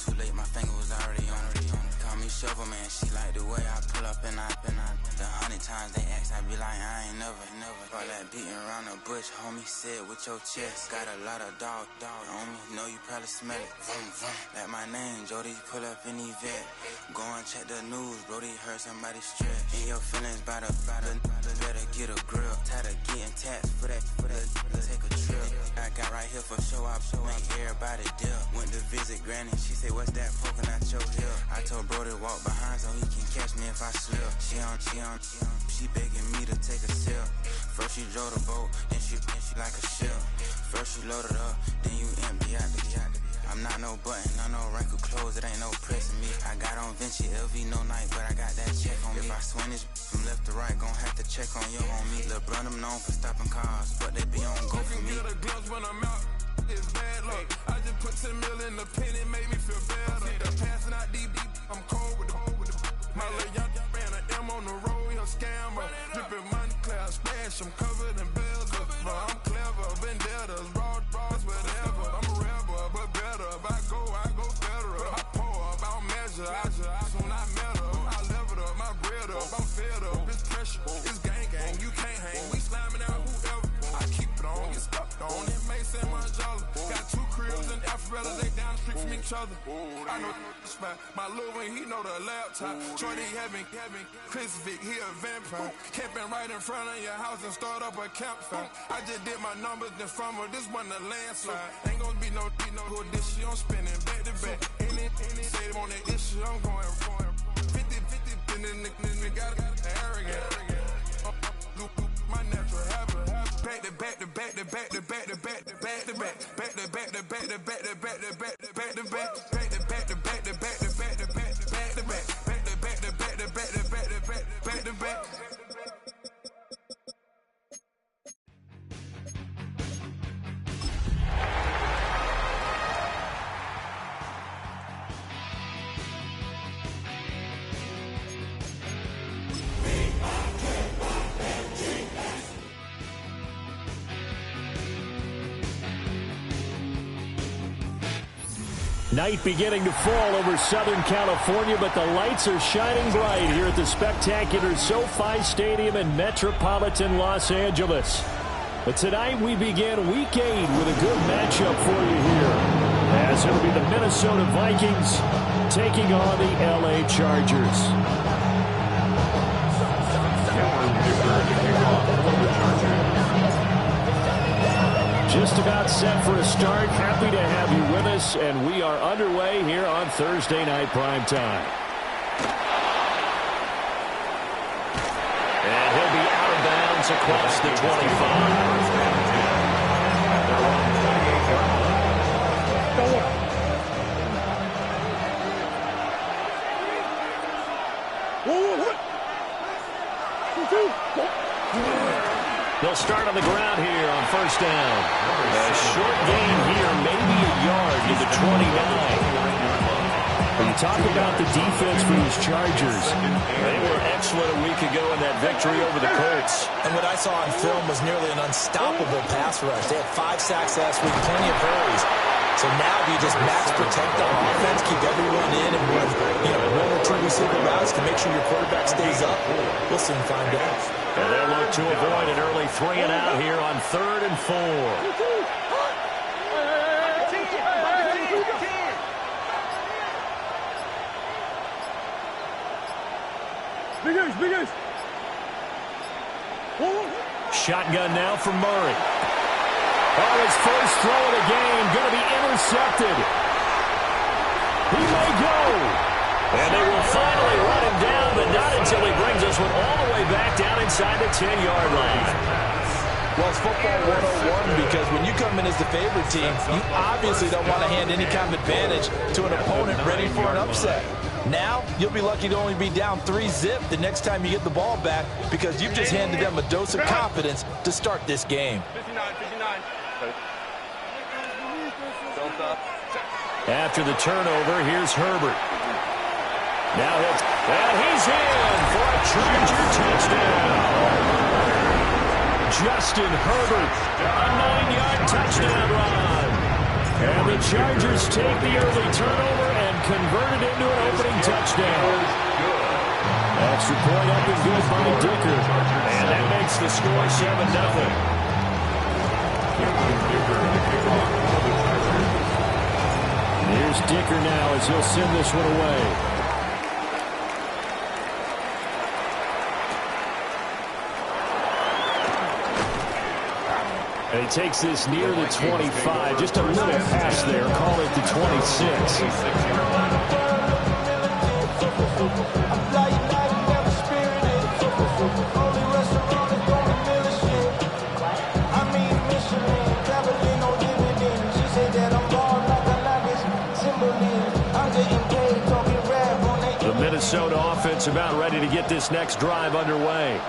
Too late, my finger was already on it. Call me Shovel Man, she like the way I pull up and I. The 100 times they ask, I be like, I ain't never. All that beating around the bush, homie, said with your chest. Got a lot of dog on me, know you probably smell it. Vroom, vroom. Like my name, Jody, pull up in Yvette. Go and check the news, Brody heard somebody stress. In your feelings, better get a grip. Tired of getting taxed for that, take a trip. I got right here for show up, make everybody dip. Went to visit Granny, she say, what's that poking out your hip? I told Brody walk behind so he can catch me if I slip. She begging me to take a sip. First she drove the boat, then she like a ship. First you load it up, then you empty out the I'm not no button, no wrinkled clothes, it ain't no pressing me. I got on Vinci, LV, no night, but I got that check on me. If I swing this from left to right, gon' have to check on your homie. Lil' brother known for stopping cars, but they be on go for me. Get a glimpse when I'm out, it's bad luck. I just put 10 mil in the pen, it made me feel better. The passing out deep, I'm cold with the my little young ran an M on the road, he a scammer. Drippin' money, cloud splash, I'm covered in bells. But I'm clever, vendettas, raws, whatever. I'm a rebel, but better. If I go federal. I pour up, I don't measure. Soon I met her, I leveled up, my bread up. I'm fed up, it's pressure, it's gang, you can't hang. We slamming out whoever. I keep it on, get stuck on. It may say Manjala. Got 2 cribs in Alpharetta, they down the street from each other. I know the spot. My little one, he know the laptop. Shorty having Chris Vic, he a vampire. Camping right in front of your house and start up a campfire. I just did my numbers then from her, this wasn't a landslide. Ain't gonna be no good this shit, I'm spinning back to back. Any say they want that issue, I'm going 50, and then nigga got arrogant. My natural habit. Back to back to back to back to back to back to back to back. Back to back to back to back to back to back to back to back. Back to back to back to back to back to back to back to back. Back to back to back to back to back to back to back. Night beginning to fall over Southern California, but the lights are shining bright here at the spectacular SoFi Stadium in metropolitan Los Angeles. But tonight we begin Week 8 with a good matchup for you here, as it'll be the Minnesota Vikings taking on the LA Chargers. Just about set for a start. Happy to have you with us, and we are underway here on Thursday Night Prime Time. And he'll be out of bounds across the 25. They'll start on the ground here on first down. A short gain here, maybe a yard to the 29. When you talk about the defense for these Chargers, they were excellent a week ago in that victory over the Colts. And what I saw on film was nearly an unstoppable pass rush. They had 5 sacks last week, plenty of hurries. So now if you just max protect on offense, keep everyone in, and run, 1 or 2 receiver routes to make sure your quarterback stays up, we'll soon find out. And they'll look to avoid an early 3 and out here on 3rd and 4. Shotgun now for Murray. Oh, his first throw of the game going to be intercepted. He may go. And they will finally run him down, but not until he brings us one all the way back down inside the 10-yard line. Well, it's football 101 because when you come in as the favorite team, you obviously don't want to hand any kind of advantage to an opponent ready for an upset. Now, you'll be lucky to only be down 3-zip the next time you get the ball back because you've just handed them a dose of confidence to start this game. 59. After the turnover, here's Herbert. Now he's in for a Charger touchdown. Justin Herbert, a 9-yard touchdown run. And the Chargers take the early turnover and convert it into an opening touchdown. Extra point up and good by Dicker. And that makes the score 7-0. Here's Dicker now as he'll send this one away. And he takes this near the 25. Just a little pass there. Call it the 26. The Minnesota offense about ready to get this next drive underway.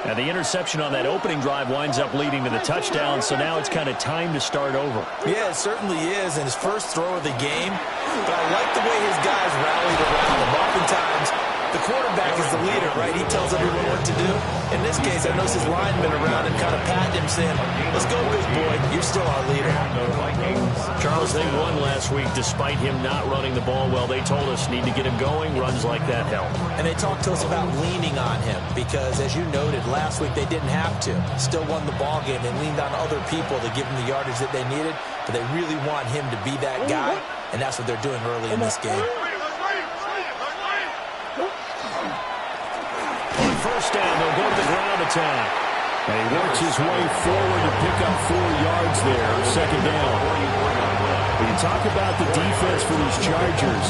And the interception on that opening drive winds up leading to the touchdown, so now it's kind of time to start over. Yeah, it certainly is, and his first throw of the game. But I like the way his guys rallied around him. Oftentimes, the quarterback is the leader, right? He tells everyone what to do. In this case, I noticed his linemen around him kind of patting him, saying, let's go, big boy. You're still our leader. Charles, they won last week despite him not running the ball well. They told us need to get him going. Runs like that help. And they talked to us about leaning on him because, as you noted, last week they didn't have to. Still won the ball game. They leaned on other people to give them the yardage that they needed, but they really want him to be that guy, and that's what they're doing early in this game. On first down, they'll go to the ground attack. And he works his way forward to pick up 4 yards there. Second down. When you talk about the defense for these Chargers,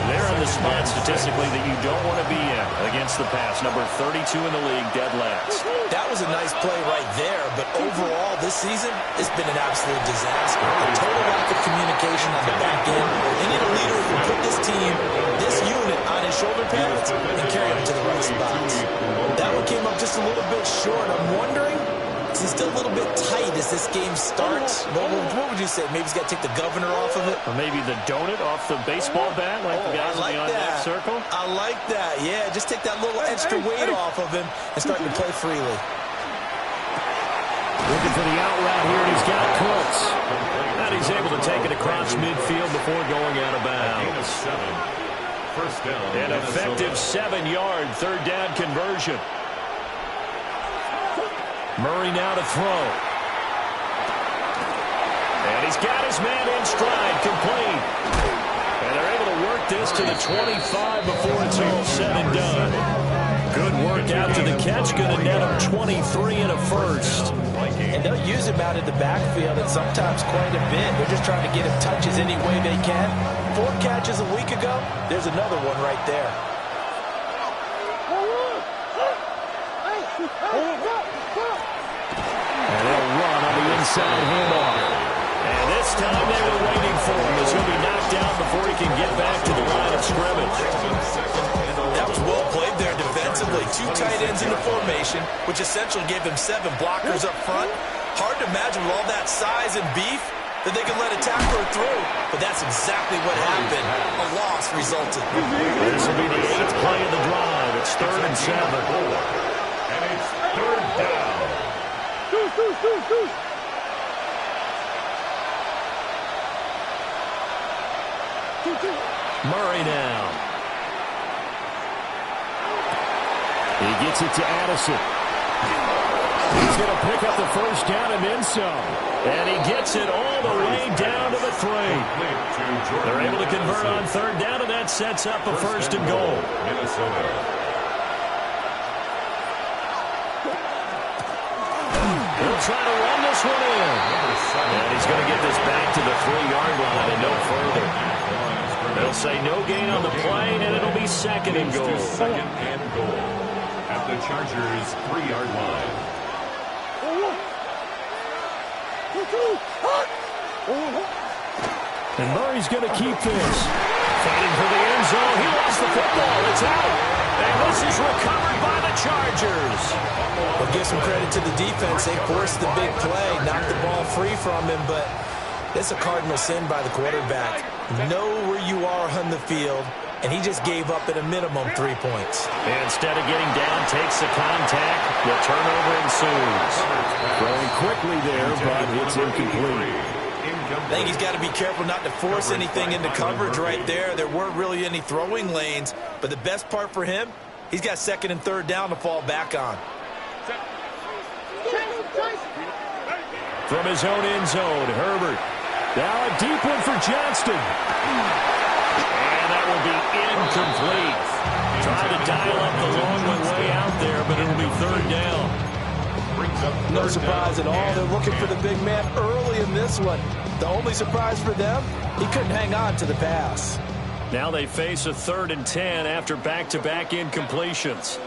they're in the spot statistically that you don't want to be in against the pass. Number 32 in the league, dead last. That was a nice play right there, but overall this season, it's been an absolute disaster. A total lack of communication on the back end. They need a leader who can put this team, this unit, on his shoulder pads and carry them to the right spots. That one came up just a little bit short. I'm wondering, is he still a little bit tight as this game starts? What would you say? Maybe he's got to take the governor off of it? Or maybe the donut off the baseball bat like the guys in the on-deck circle? I like that. Yeah, just take that little extra weight off of him and start to play freely. Looking for the out route here, and he's got Cooks. And he's able to take it across midfield before going out of bounds. An effective 7-yard third down conversion. Murray now to throw. And he's got his man in stride, complete. And they're able to work this to the 25 before it's all said and done. Good work after the catch, going to net him 23 and a first. And they'll use him out in the backfield, and sometimes quite a bit. They're just trying to get him touches any way they can. 4 catches a week ago, there's another one right there. And they'll run on the inside handoff. And this time they were waiting for him as he'll be knocked out before he can get back to the line of scrimmage. That was well played there defensively. 2 tight ends in the formation, which essentially gave them 7 blockers up front. Hard to imagine with all that size and beef that they could let a tackler through. But that's exactly what happened. A loss resulted. This will be the 8th play of the drive. It's 3rd and 7. And it's 3rd down. Murray now. He gets it to Addison. He's going to pick up the first down and then some. And he gets it all the way down to the 3. They're able to convert on 3rd down, and that sets up a 1st and goal. He'll try to run this one in. And he's going to get this back to the 3-yard line and no further. They'll say no gain on the play, and it'll be 2nd and goal. 2nd and goal at the Chargers' 3-yard line. And Murray's going to keep this. Fighting for the end zone. He lost the football. It's out. And this is recovered by the Chargers. Well, give some credit to the defense. They forced the big play, knocked the ball free from him, but it's a cardinal sin by the quarterback. Know where you are on the field, and he just gave up at a minimum 3 points. Instead of getting down, takes the contact. The turnover ensues. Throwing quickly there, but it's incomplete. I think he's got to be careful not to force anything into coverage right there. There weren't really any throwing lanes, but the best part for him, he's got second and third down to fall back on. From his own end zone, Herbert. Now a deep one for Johnston. And that will be incomplete. Trying to dial up the long one way out there, but it will be third down. No surprise at all. They're looking for the big man early in this one. The only surprise for them, he couldn't hang on to the pass. Now they face a 3rd and 10 after back-to-back incompletions.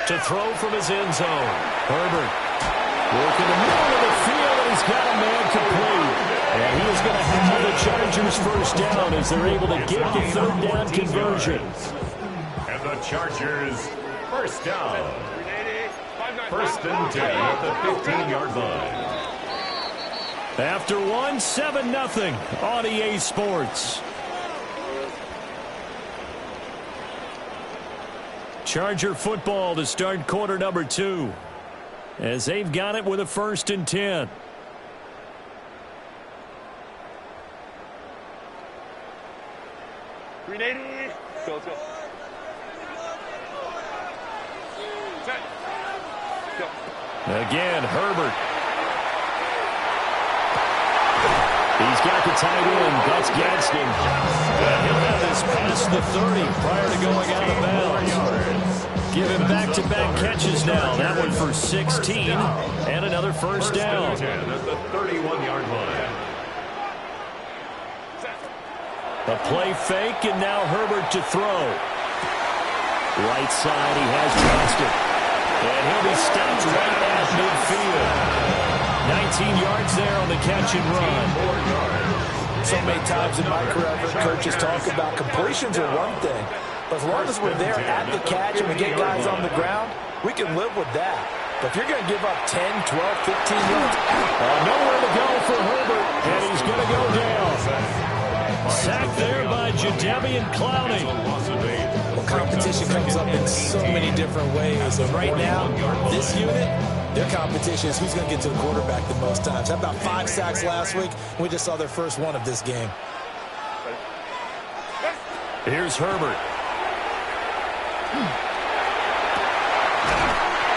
To throw from his end zone. Herbert working the middle of the field, and he's got a man complete. And he is going to have the Chargers first down as they're able to get the 3rd down conversion. And the Chargers first down. 1st and 10 at the 15-yard line. After 7-0 on EA Sports. Charger football to start quarter number 2. As they've got it with a 1st and 10. Go, let's go. Again, Herbert. He's got the tight end. That's Gadsden. He'll have this past the 30 prior to going out of bounds. Give him back-to-back catches now. That one for 16 and another first down. 10 at the 31-yard line. A play fake, and now Herbert to throw. Right side, he has Johnston. And he'll be stopped right at midfield. 19 yards there on the catch and run. So many times in my career, I've heard coaches talk about completions are one thing. But as long as we're there at the catch and we get guys on the ground, we can live with that. But if you're going to give up 10, 12, 15 yards, nowhere to go for Herbert, and he's going to go down. Sacked there by Jadeveon Clowney. Well, competition comes up in so many different ways. And right now, this unit, their competition is who's going to get to the quarterback the most times. How about 5 sacks last week? We just saw their first one of this game. Here's Herbert.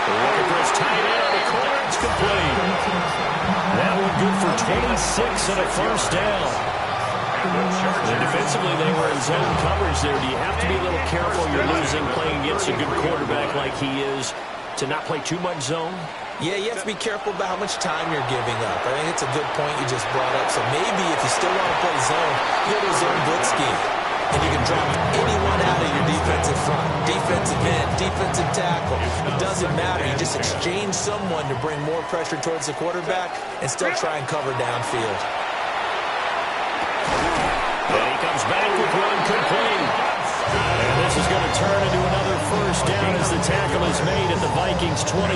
Looking for his tight end on the corner. It's complete. That one good for 26 and a first down. And defensively, they were in zone coverage there. Do you have to be a little careful? You're losing playing against a good quarterback like he is to not play too much zone? Yeah, you have to be careful about how much time you're giving up. I think it's a good point you just brought up. So maybe if you still want to play zone, you go to a zone blitz scheme. And you can drop anyone out of your defensive front. Defensive end, defensive tackle. It doesn't matter. You just exchange someone to bring more pressure towards the quarterback and still try and cover downfield. And he comes back with one complete. And this is going to turn into another first down as the tackle is made at the Vikings 23.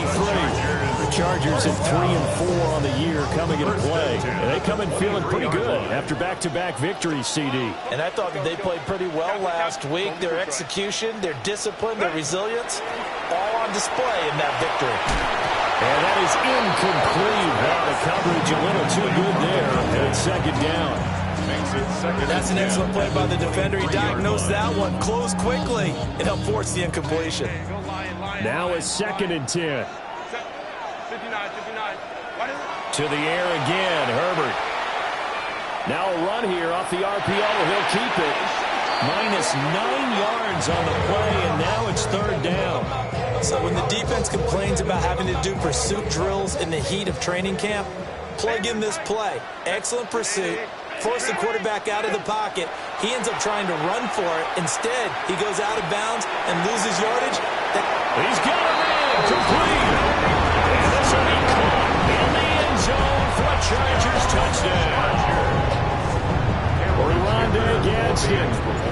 The Chargers at 3-4 on the year coming into play. And they come in feeling pretty good after back-to-back victories, CD. And I thought that they played pretty well last week. Their execution, their discipline, their resilience, all on display in that victory. And that is incomplete. Now the coverage a little too good there. And it's second down. That's an excellent play by the defender. He diagnosed that one, closed quickly, and helped force the incompletion. Now a 2nd and 10. To the air again, Herbert. Now a run here off the RPO. He'll keep it. Minus 9 yards on the play, and now it's third down. So when the defense complains about having to do pursuit drills in the heat of training camp, plug in this play. Excellent pursuit. Force the quarterback out of the pocket. He ends up trying to run for it. Instead, he goes out of bounds and loses yardage. He's got a man complete. And this will be caught in the end zone for a Chargers touchdown. Rondé Gadsden,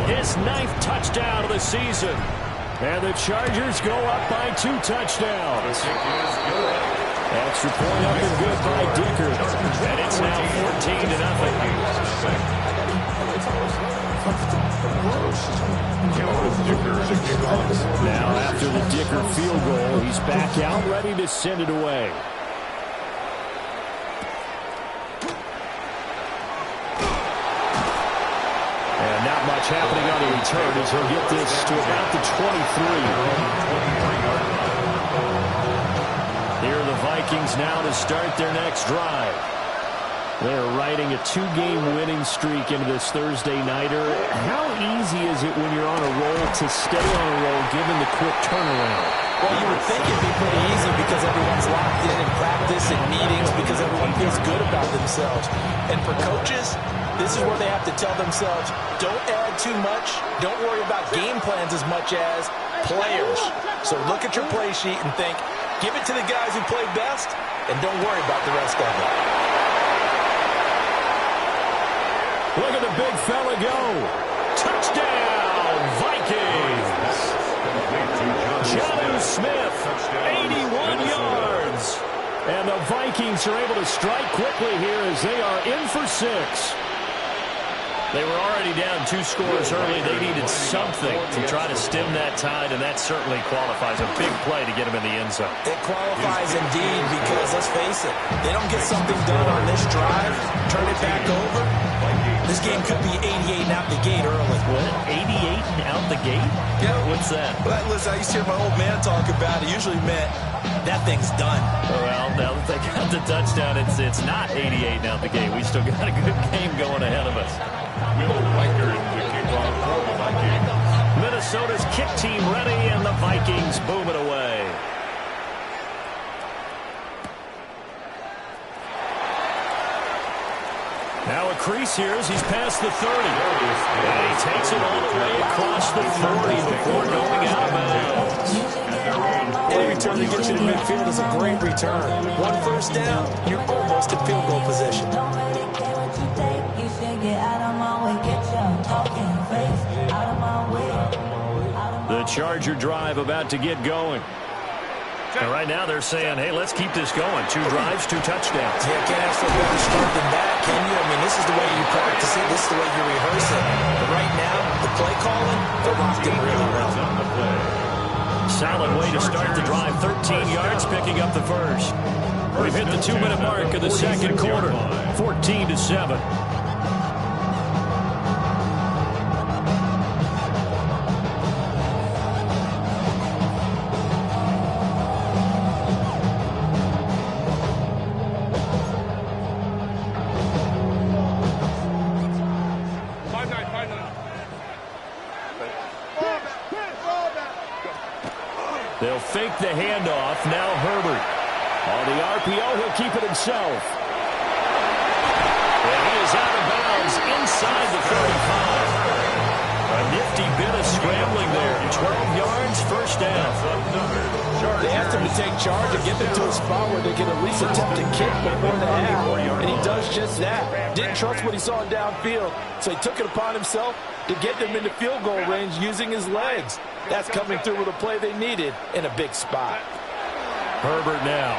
his 9th touchdown of the season. And the Chargers go up by 2 touchdowns. Extra point up and good by Dicker. And it's now 14-0. Now after the Dicker field goal, he's back out ready to send it away. watch happening on the return as he'll get this to about the 23. Here are the Vikings now to start their next drive. They're riding a 2-game winning streak into this Thursday nighter. How easy is it when you're on a roll to stay on a roll given the quick turnaround? Well, you would think it'd be pretty easy because everyone's locked in practice and meetings because everyone feels good about themselves. And for coaches, this is where they have to tell themselves, don't add too much, don't worry about game plans as much as players. So look at your play sheet and think, give it to the guys who played best, and don't worry about the rest of it. Look at the big fella go. Touchdown, Vikings. Jonnu Smith, 81 yards. And the Vikings are able to strike quickly here as they are in for 6. They were already down 2 scores early. They needed something to try to stem that tide, and that certainly qualifies. A big play to get them in the end zone. It qualifies indeed because, let's face it, they don't get something done on this drive, turn it back over. This game could be 88 and out the gate early. What? 88 and out the gate? Yeah. What's that? Well, listen, I used to hear my old man talk about it. Usually meant that thing's done. Well, now that they got the touchdown, it's not 88 and out the gate. We still got a good game going ahead of us. Minnesota's kick team ready, and the Vikings boom it away. Now a crease here as he's past the 30. And he takes it all the way across the 40 before going out of bounds. Any return that gets you to midfield is a great return. 1 first down, you're almost in field goal position. The Charger drive about to get going. And right now they're saying, hey, let's keep this going. 2 drives, 2 touchdowns. Yeah, can't ask for a better start than that, can you? I mean, this is the way you practice it. This is the way you rehearse it. But right now, the play calling, they're locked in really well. Solid way to start the drive. 13 yards, picking up the first. We've hit the 2-minute mark of the second quarter. 14-7. They'll fake the handoff. Now Herbert. On the RPO, he'll keep it himself. And he is out of bounds inside the 35. A nifty bit of scrambling there. 12 yards, first down. They asked him to take charge and get them to a spot where they can at least attempt to kick before the half. And he does just that. Didn't trust what he saw downfield, so he took it upon himself to get them into field goal range using his legs. That's coming through with a play they needed in a big spot. Herbert now.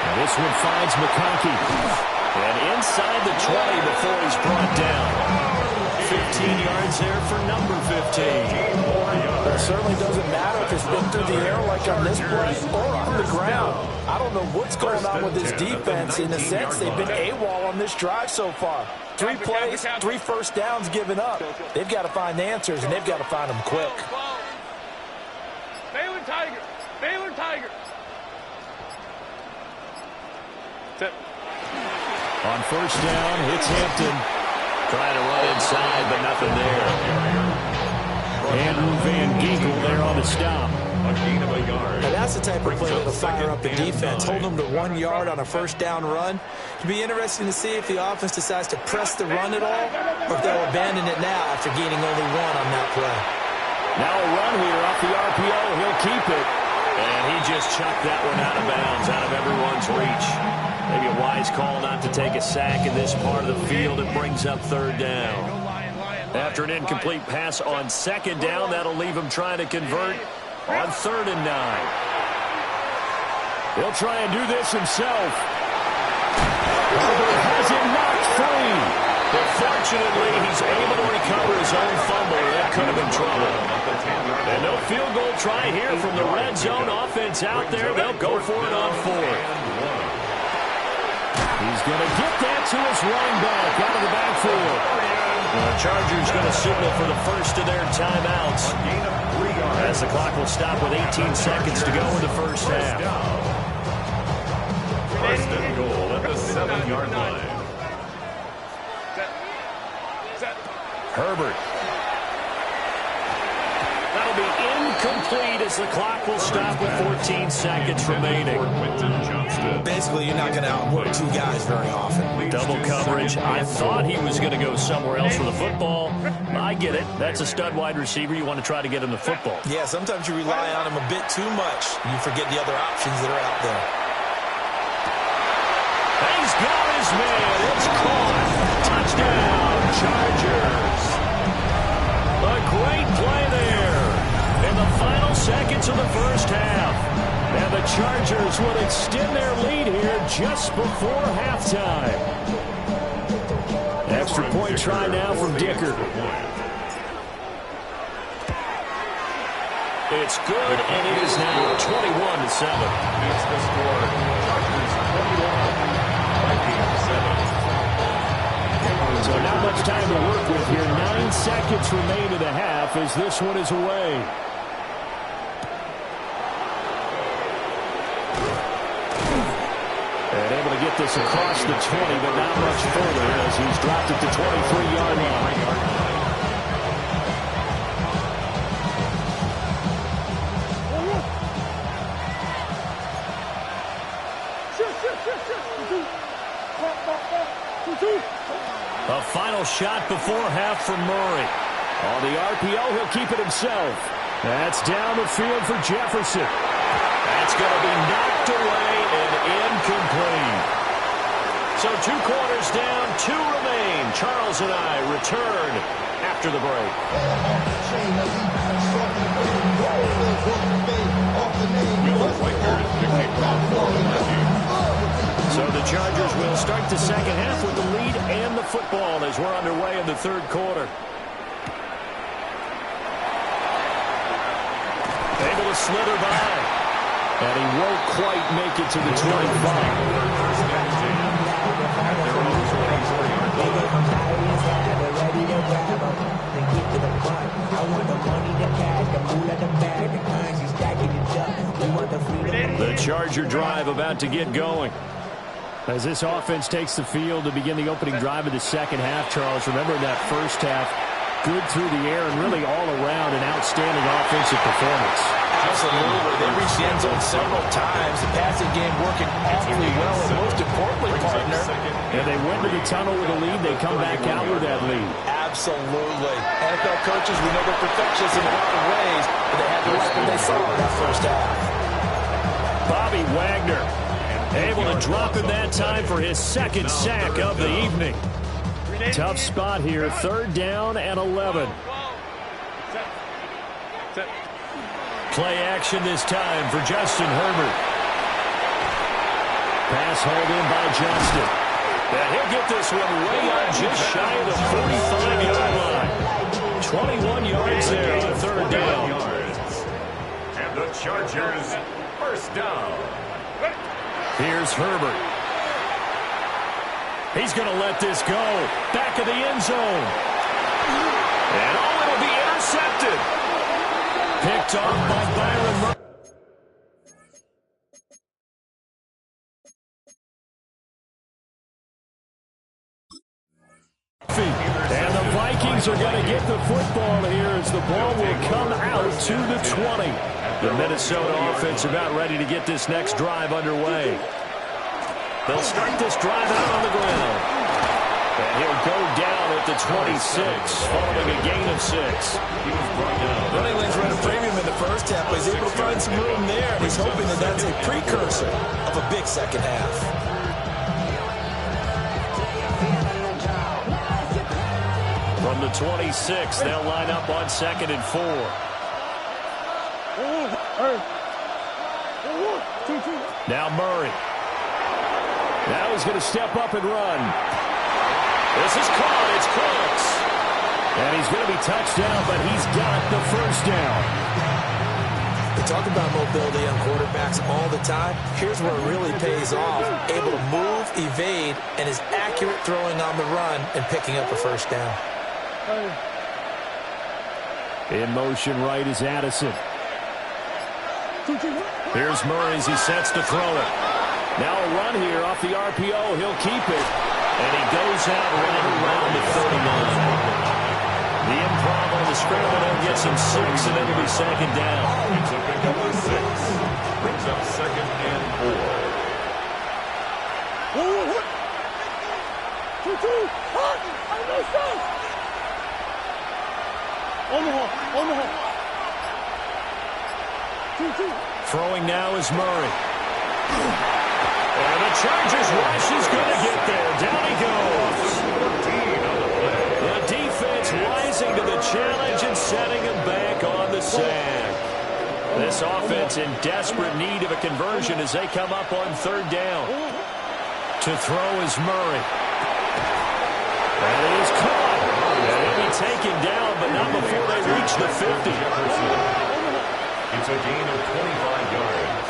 And this one finds McConkey. And inside the 20 before he's brought down. 15 yards there for number 15. It certainly doesn't matter if it's been through the air like on this play or on the ground. I don't know what's going on with this defense. In a sense, they've been AWOL on this drive so far. 3 plays, 3 first downs given up. They've got to find answers, and they've got to find them quick. Baylor Tiger. Baylor Tiger. On first down, hits Hampton. Trying to run inside, but nothing there. Andrew Van Ginkel there on the stop. Now that's the type of play that'll fire up the defense. Hold them to 1 yard on a first down run. It'll be interesting to see if the offense decides to press the run at all, or if they'll abandon it now after gaining only 1 on that play. Now a run here off the RPO. He'll keep it. And he just chucked that one out of bounds, out of everyone's reach. Maybe a wise call not to take a sack in this part of the field. It brings up third down. After an incomplete pass on second down, that'll leave him trying to convert on 3rd and 9. He'll try and do this himself. Herbert has him knocked free. But fortunately, he's able to recover his own fumble. That could have been trouble. And no field goal try here from the red zone. Offense out there. They'll go for it on 4th. He's going to get that to his running back out of the backfield. The Chargers going to signal for the first of their timeouts, as the clock will stop with 18 seconds to go in the first half. First and goal at the 7-yard line. Herbert. That'll be incomplete as the clock will stop with 14 seconds remaining. Basically, you're not going to outwork two guys very often. Double coverage. I thought he was going to go somewhere else with the football. I get it. That's a stud wide receiver. You want to try to get him the football. Yeah, sometimes you rely on him a bit too much. You forget the other options that are out there. He's got his man. It's caught. Touchdown, Chargers. A great play there in the final seconds of the first half. And the Chargers will extend their lead here just before halftime. Extra point try now from Dicker. It's good, and it is now 21-7. It's the score. Chargers 21, Vikings 7. So not much time to work with here. 9 seconds remain in the half as this one is away. And able to get this across the 20, but not much further as he's dropped it to 23-yard line. A final shot before half from Murray. On the RPO, he'll keep it himself. That's down the field for Jefferson. That's going to be knocked away and incomplete. So 2 quarters down, 2 remain. Charles and I return after the break. So the Chargers will start the second half with the lead and the football as we're underway in the third quarter. Able to slither by. And he won't quite make it to the 25. The Charger drive about to get going. As this offense takes the field to begin the opening drive of the second half, Charles, remember that first half, good through the air and really all around an outstanding offensive performance. Absolutely. They reached the end zone several times. The passing game working awfully well, and most importantly, partner. And they went to the tunnel with a lead. They come back out with that lead. Absolutely. NFL coaches, we know they're perfectionists in a lot of ways, but they had the weapon they saw in that first half. Bobby Wagner able to drop in that time for his second sack of the evening. Tough spot here, 3rd down and 11. Play action this time for Justin Herbert. Pass hauled in by Johnston. And he'll get this one way out just shy of the 45-yard line. 21 yards there on 3rd down. And the Chargers, first down. Here's Herbert. He's going to let this go. Back of the end zone. And it'll be intercepted. Picked off by Byron Murphy. And the Vikings are going to get the football here as the ball will come out to the 20. The Minnesota offense about ready to get this next drive underway. They'll start this drive out on the ground. And he'll go down at the 26, following a gain of 6. Running lanes ran a premium in the first half, but he's able to find some room there, and he's hoping that that's a precursor of a big second half. From the 26, they'll line up on 2nd and 4. Now Murray. Now he's going to step up and run. This is caught. It's close. And he's going to be touched down, but he's got the first down. We talk about mobility on quarterbacks all the time. Here's where it really pays off. Able to move, evade, and is accurate throwing on the run and picking up a first down. In motion right is Addison. Here's Murray as he sets to throw it. Now a run here off the RPO. He'll keep it. And he goes out right around the 39. The improv on the scramble there gets him 6, and it'll be second down. It's a pickup of 6. Brings up 2nd and 4. Throwing now is Murray. And the Chargers rush is going to get there. Down he goes. The defense rising to the challenge and setting him back on the sand. This offense in desperate need of a conversion as they come up on 3rd down. To throw is Murray. And it is caught. And he'll be taken down, but not before they reach the 50. It's a gain of 25 yards.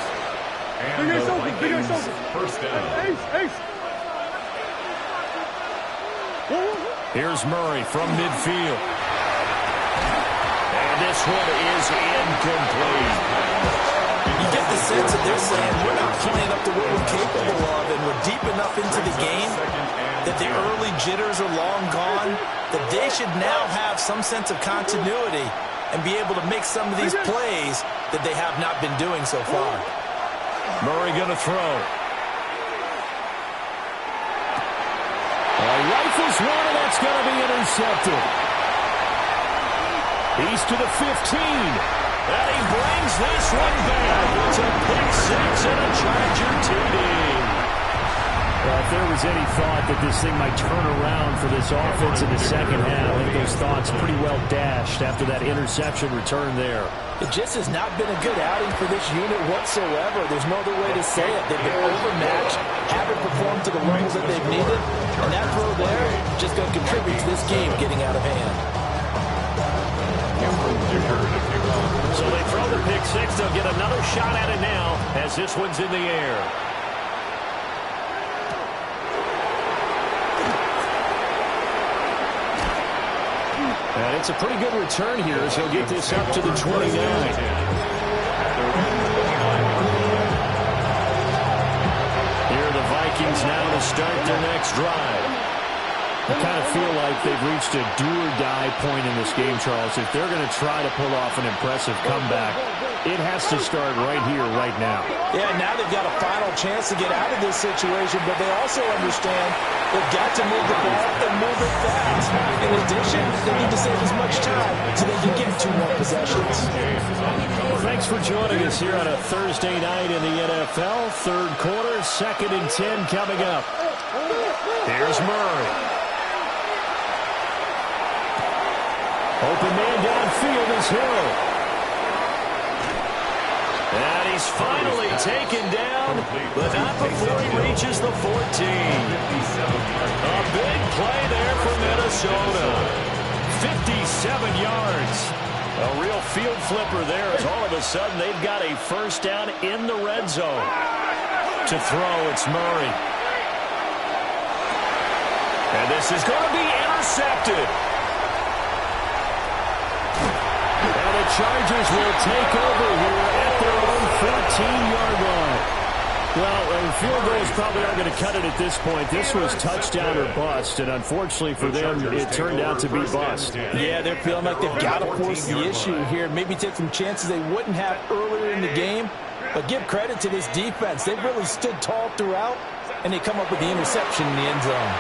And the Vikings, 1st down. Here's Murray from midfield. And this one is incomplete. You get the sense that they're saying we're not playing up to what we're capable of, and we're deep enough into the game that the early jitters are long gone, that they should now have some sense of continuity and be able to make some of these plays that they have not been doing so far. Murray going to throw. Rifles one, and that's going to be intercepted. He's to the 15. And he brings this one back. It's a pick 6 and a Charger TD. Well, if there was any thought that this thing might turn around for this offense in the second half, I think those thoughts pretty well dashed after that interception return there. It just has not been a good outing for this unit whatsoever. There's no other way to say it. They've been overmatched, haven't performed to the level that they've needed, and that throw there just going to contribute to this game getting out of hand. So they throw the pick 6. They'll get another shot at it now as this one's in the air. And it's a pretty good return here as he'll get this up to the 29. Here are the Vikings now to start their next drive. I kind of feel like they've reached a do-or-die point in this game, Charles. If they're going to try to pull off an impressive comeback, it has to start right here, right now. Yeah, now they've got a final chance to get out of this situation, but they also understand they've got to move the ball and move it fast. In addition, they need to save as much time so they can get 2 more possessions. Well, thanks for joining us here on a Thursday night in the NFL. 3rd quarter, 2nd and 10 coming up. Here's Murray. Open man downfield is Hill. And he's finally taken down, but not before he reaches the 14. A big play there for Minnesota. 57 yards. A real field flipper there as all of a sudden they've got a 1st down in the red zone. To throw, it's Murray. And this is going to be intercepted. And the Chargers will take over here at their own 14-yard line. Well, field goals probably aren't going to cut it at this point. This was touchdown or bust, and unfortunately for them, it turned out to be bust. Yeah, they're feeling like they've got to force the issue here. Maybe take some chances they wouldn't have earlier in the game. But give credit to this defense. They've really stood tall throughout, and they come up with the interception in the end zone.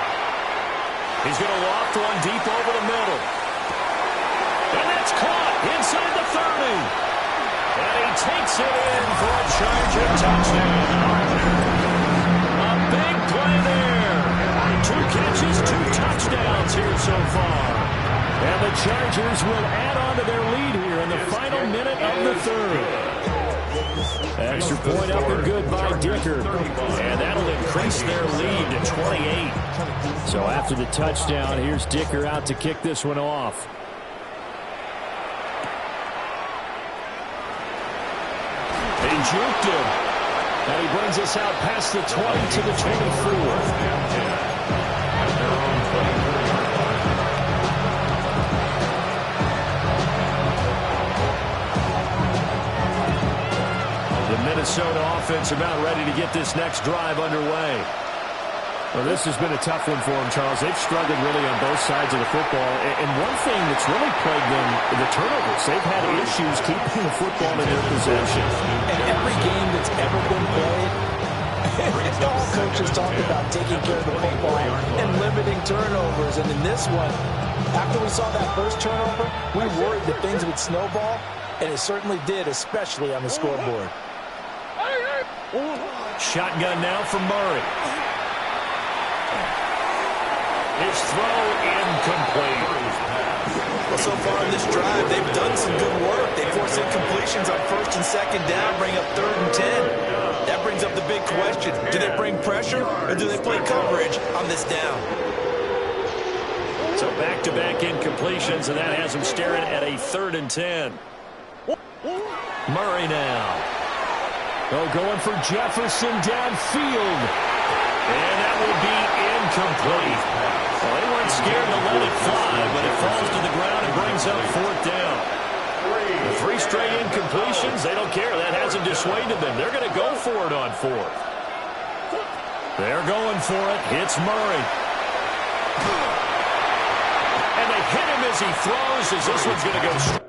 He's going to loft one deep over the middle. And that's caught inside the 30. And he takes it in for a Charger touchdown. A big play there. 2 catches, 2 touchdowns here so far. And the Chargers will add on to their lead here in the final minute of the 3rd. Extra point up and good by Dicker. And that'll increase their lead to 28. So after the touchdown, here's Dicker out to kick this one off. He juked him. And he brings us out past the 20 to the 24. offense about ready to get this next drive underway. Well, this has been a tough one for them, Charles. They've struggled really on both sides of the football. And one thing that's really plagued them, the turnovers. They've had issues keeping the football in their possession. And every game that's ever been played, all coaches talk about taking care of the football and limiting turnovers. And in this one, after we saw that first turnover, we worried that things would snowball, and it certainly did, especially on the scoreboard. Shotgun now from Murray. His throw incomplete. Well, so far in this drive, they've done some good work. They force incompletions on first and second down, bring up 3rd and 10. That brings up the big question. Do they bring pressure, or do they play coverage on this down? So back-to-back incompletions, and that has them staring at a 3rd and 10. Murray now. Oh, going for Jefferson downfield. And that will be incomplete. Well, they weren't scared to let it fly, but it falls to the ground and brings up 4th down. The 3 straight incompletions, they don't care. That hasn't dissuaded them. They're going to go for it on 4th. They're going for it. Hits Murray. And they hit him as he throws, as this one's going to go straight.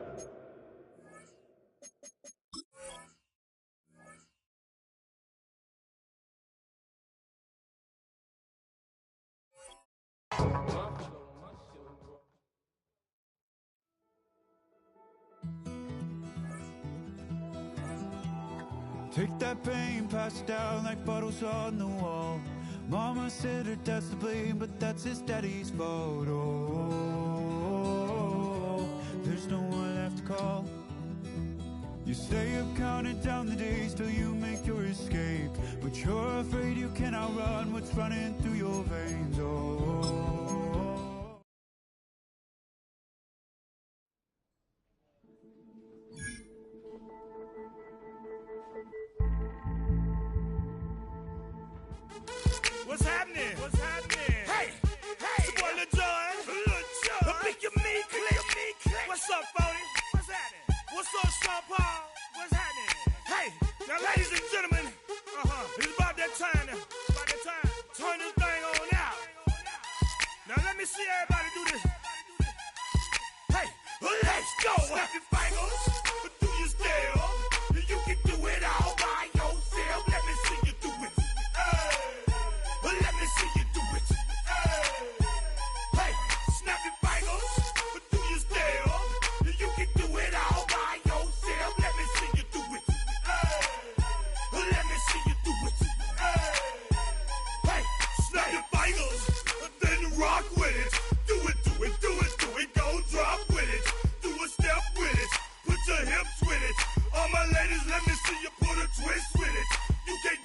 Take that pain, pass it down like bottles on the wall. Mama said her dad's to blame, but that's his daddy's fault. Oh, there's no one left to call. You stay up counting down the days till you make your escape, but you're afraid you cannot run what's running through your veins. Oh. What's happening? What's happening? Hey, hey, it's your boy Lil Jon. The pick your me click. What's up, 40? What's happening? What's up, Sean Paul? What's happening? Hey, now, ladies and gentlemen, it's about that time. Turn this thing on out. Now, let me see everybody do this. Hey, let's go. Snap your fingers.